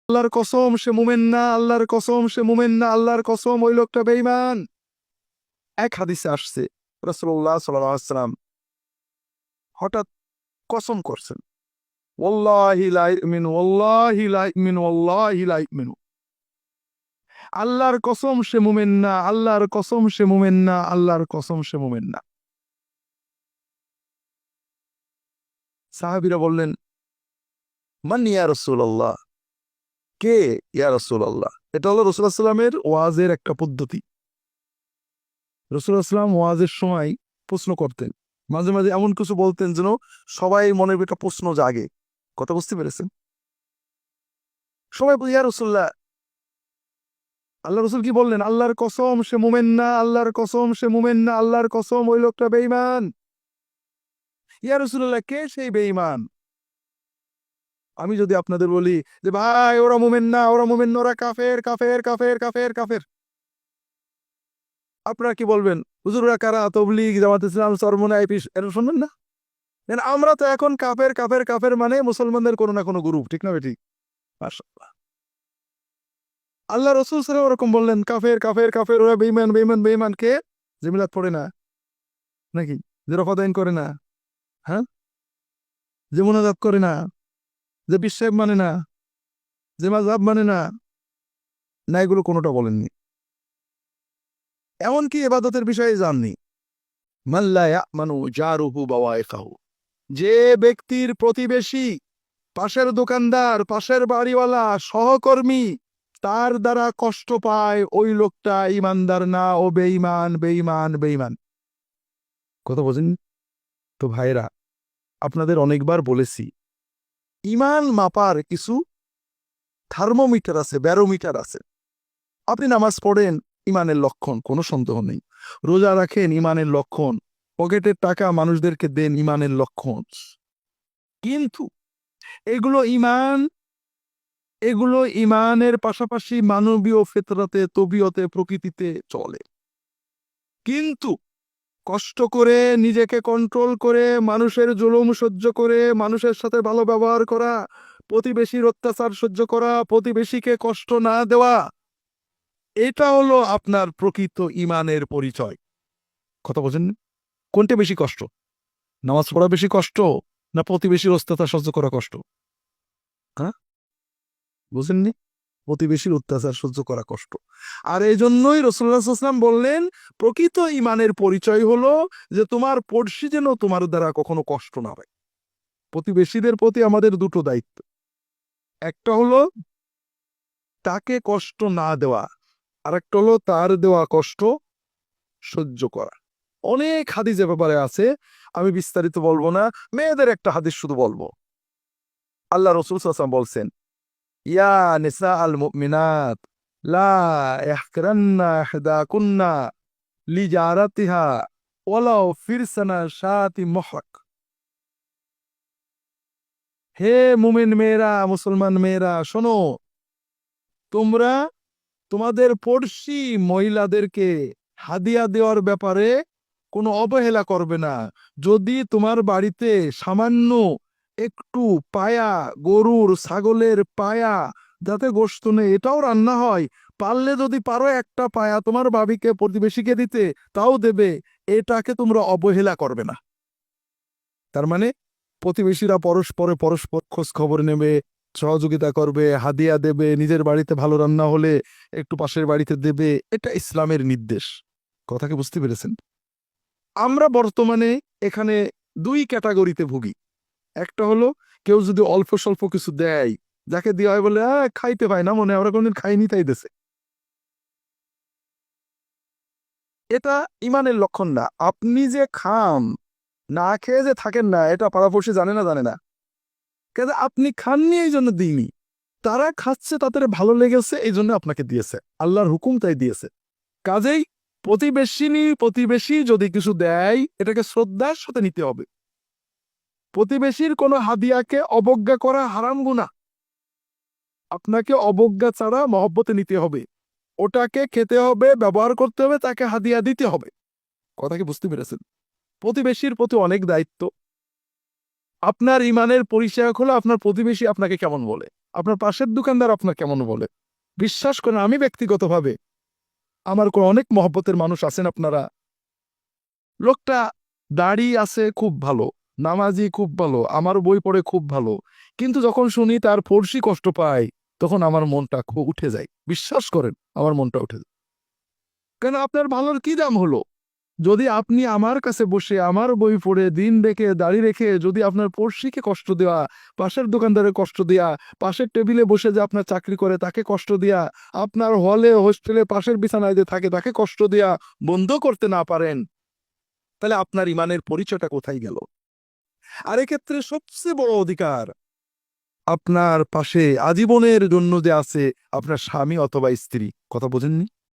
আল্লাহর কসম সে মুমিন না, আল্লাহর কসম সে মুমিন না, আল্লাহর কসম ওই লোকটা বেঈমান। এক হাদিসে আসছে রাসূলুল্লাহ সাল্লাল্লাহু আলাইহি ওয়াসাল্লাম হঠাৎ কসম করছেন, ওয়াল্লাহি লা ইউমিনু, ওয়াল্লাহি লা ইউমিনু, ওয়াল্লাহি লা ইউমিনু। আল্লাহর কসম সে মুমিন না, আল্লাহর কসম সে মুমিন না, আল্লাহর কসম সে মুমিন না। সাহাবীরা বললেন, মান ইয়া রাসূলুল্লাহ, কে ইয়া রাসূলুল্লাহ? এটা হলো রাসূলুল্লাহ সাল্লাল্লাহু আলাইহি ওয়াসাল্লামের ওয়াজের একটা পদ্ধতি। রাসূলুল্লাহ সাল্লাল্লাহু আলাইহি ওয়াসাল্লাম ওয়াজের সময় প্রশ্ন করতেন, মাঝে মাঝে এমন কিছু বলতেন যেন সবাই মনের ভিতরে প্রশ্ন জাগে। কথা বুঝতে পেরেছেন? সবাই ইয়া রাসূলুল্লাহ, আল্লাহ রসুল কি বললেন? আল্লাহর কসম সে মুমিন না, আল্লাহর কসম সে মুমিন না, আল্লাহর কসম ওই লোকটা বেঈমান। ইয়া রাসূলুল্লাহ, কে সেই বেঈমান? আমি যদি আপনাদের বলি যে ভাই ওরা মুমিন না, ওরা মুমিন না, ওরা কাফের কাফের কাফের কাফের কাফের, আপনারা কি বলবেন? হুজুর ওরা কারা? তাবলীগ, জামাত ইসলাম, চরমনাই, পিস, এরা শুনবেন না? আমরা তো এখন কাফের কাফের কাফের মানে মুসলমানদের কোনো না কোনো গ্রুপ, ঠিক না বেঠিক? মাশাআল্লাহ। আল্লাহ রসুল সাল্লাল্লাহু আলাইহি ওরকম বললেন কাফের কাফের কাফের, ওরা বেঈমান বেঈমান বেঈমান। কে? যে মিলাদ পড়ে না নাকি? যে রফাদাইন করে না, হ্যাঁ, যে মোনাজাত করে না, যে বিশ্বাস মানে না, যে মাযহাব মানে না, না এগুলো কোনোটা বলেননি। এমনকি ইবাদতের বিষয়ে জাননি। মান লা ইয়ামানু জারুহু বাওয়াইকাহু, যে ব্যক্তির প্রতিবেশী, পাশের দোকানদার, পাশের বাড়িওয়ালা, সহকর্মী তার দ্বারা কষ্ট পায়, ওই লোকটা ইমানদার না, ও বেঈমান বেঈমান বেঈমান। কথা বোঝেন তো ভাইরা? আপনাদের অনেকবার বলেছি, ইমান মাপার কিছু থার্মোমিটার আছে, ব্যারোমিটার আছে। আপনি নামাজ পড়েন, ইমানের লক্ষণ, কোনো সন্দেহ নেই। রোজা রাখেন, ইমানের লক্ষণ। পকেটের টাকা মানুষদেরকে দেন, ইমানের লক্ষণ। কিন্তু এগুলো ইমান, এগুলো ইমানের পাশাপাশি মানবীয় ফিতরাতে, তবিয়তে, প্রকৃতিতে চলে। কিন্তু কষ্ট করে, নিজেকে কন্ট্রোল করে, মানুষের জুলুম সহ্য করে, মানুষের সাথে ভালো ব্যবহার করা, প্রতিবেশীর অত্যাচার সহ্য করা, প্রতিবেশীকে কষ্ট না দেওয়া, এটা হলো আপনার প্রকৃত ইমানের পরিচয়। কথা বোঝেন? কোনটা বেশি কষ্ট? নামাজ পড়া বেশি কষ্ট, না প্রতিবেশীর অত্যাচার সহ্য করা কষ্ট? হ্যাঁ, বুঝেননি? প্রতিবেশীর অত্যাচার সহ্য করা কষ্ট। আর এই জন্যই রাসূলুল্লাহ সাল্লাল্লাহু আলাইহি ওয়াসাল্লাম বললেন, প্রকৃত ইমানের পরিচয় হলো যে তোমার পড়শি যেন তোমার দ্বারা কখনো কষ্ট না পায়। প্রতিবেশীদের প্রতি আমাদের দুটো দায়িত্ব। একটা হলো তাকে কষ্ট না দেওয়া, আর একটা হলো তার দেওয়া কষ্ট সহ্য করা। অনেক হাদিসের ব্যাপারে আছে, আমি বিস্তারিত বলবো না। মেয়েদের একটা হাদিস শুধু বলবো। আল্লাহ রাসূল সাল্লাল্লাহু আলাইহি ওয়াসাল্লাম বলছেন, ইয়া নিসা আল মুমিনাত লা ইয়াহকিরান্না ইহদাকুন্না লিজারাতিহা ওয়ালাউ ফিরসানা শাতি মুহরাক। হে মুমিন মেয়েরা, মুসলমান মেয়েরা, শোনো, তোমরা তোমাদের পড়শি মহিলাদেরকে হাদিয়া দেওয়ার ব্যাপারে কোনো অবহেলা করবে না। যদি তোমার বাড়িতে সামান্য একটু পায়া, গরুর ছাগলের পায়া, যাতে গোশত নেই, এটাও রান্না হয়, পারলে যদি পারো একটা পায়া তোমার ভাবিকে, প্রতিবেশীকে দিতে, তাও দেবে। এটাকে তোমরা অবহেলা করবে না। তার মানে প্রতিবেশীরা পরস্পরে পরস্পর খোঁজ খবর নেবে, সহযোগিতা করবে, হাদিয়া দেবে, নিজের বাড়িতে ভালো রান্না হলে একটু পাশের বাড়িতে দেবে। এটা ইসলামের নির্দেশ। কথা কি বুঝতে পেরেছেন? আমরা বর্তমানে এখানে দুই ক্যাটাগরিতে ভুগি। একটা হলো কেউ যদি অল্প স্বল্প কিছু দেয়, যাকে দেওয়া হয় বলে খাইতে পায় না, মনে হয় আমরা কোনদিন খাইনি তাই দেশে। এটা ইমানের লক্ষণ না। আপনি যে খান, না খেয়ে যে থাকেন না, এটা পাড়াপড়শি জানে না? জানে না। কাজে আপনি খাননি এই জন্য দিইনি, তারা খাচ্ছে, তাদের ভালো লেগেছে এই জন্য আপনাকে দিয়েছে, আল্লাহর হুকুম তাই দিয়েছে। কাজেই প্রতিবেশী যদি কিছু দেয়, এটাকে শ্রদ্ধার সাথে নিতে হবে। প্রতিবেশীর কোনো হাদিয়াকে অবজ্ঞা করা হারাম গুনাহ। আপনাকে অবজ্ঞা ছাড়া মহব্বতে নিতে হবে, ওটাকে খেতে হবে, ব্যবহার করতে হবে, তাকে হাদিয়া দিতে হবে। কথা কি বুঝতে পেরেছেন? প্রতিবেশীর প্রতি অনেক দায়িত্ব। আপনার ইমানের পরিচয় হলো আপনার প্রতিবেশী আপনাকে কেমন বলে, আপনার পাশের দোকানদার আপনার কেমন বলে। বিশ্বাস করেন, আমি ব্যক্তিগতভাবে আমার অনেক মহব্বতের মানুষ আছেন আপনারা, লোকটা দাড়ি আছে খুব ভালো, নামাজি খুব ভালো, আমার বই পড়ে খুব ভালো, কিন্তু যখন শুনি তার পড়শি কষ্ট পায়, তখন আমার মনটা খুব উঠে যায়। বিশ্বাস করেন, আমার মনটা উঠে যায়। কেন? আপনার ভালোর কি দাম হলো? যদি আপনি আমার কাছে বসে আমার বই পড়ে দিন রেখে দাড়ি রেখে যদি আপনার পড়শিকে কষ্ট দেওয়া, পাশের দোকানদারের কষ্ট দেওয়া, পাশের টেবিলে বসে যে আপনার চাকরি করে তাকে কষ্ট দেওয়া, আপনার হলে হোস্টেলে পাশের বিছানায় যে থাকে তাকে কষ্ট দেওয়া বন্ধ করতে না পারেন, তাহলে আপনার ইমানের পরিচয়টা কোথায় গেল? আর এক্ষেত্রে সবচেয়ে বড় অধিকার আপনার পাশে আজীবনের জন্য যে আছে আপনার স্বামী অথবা স্ত্রী। কথা বোঝেননি?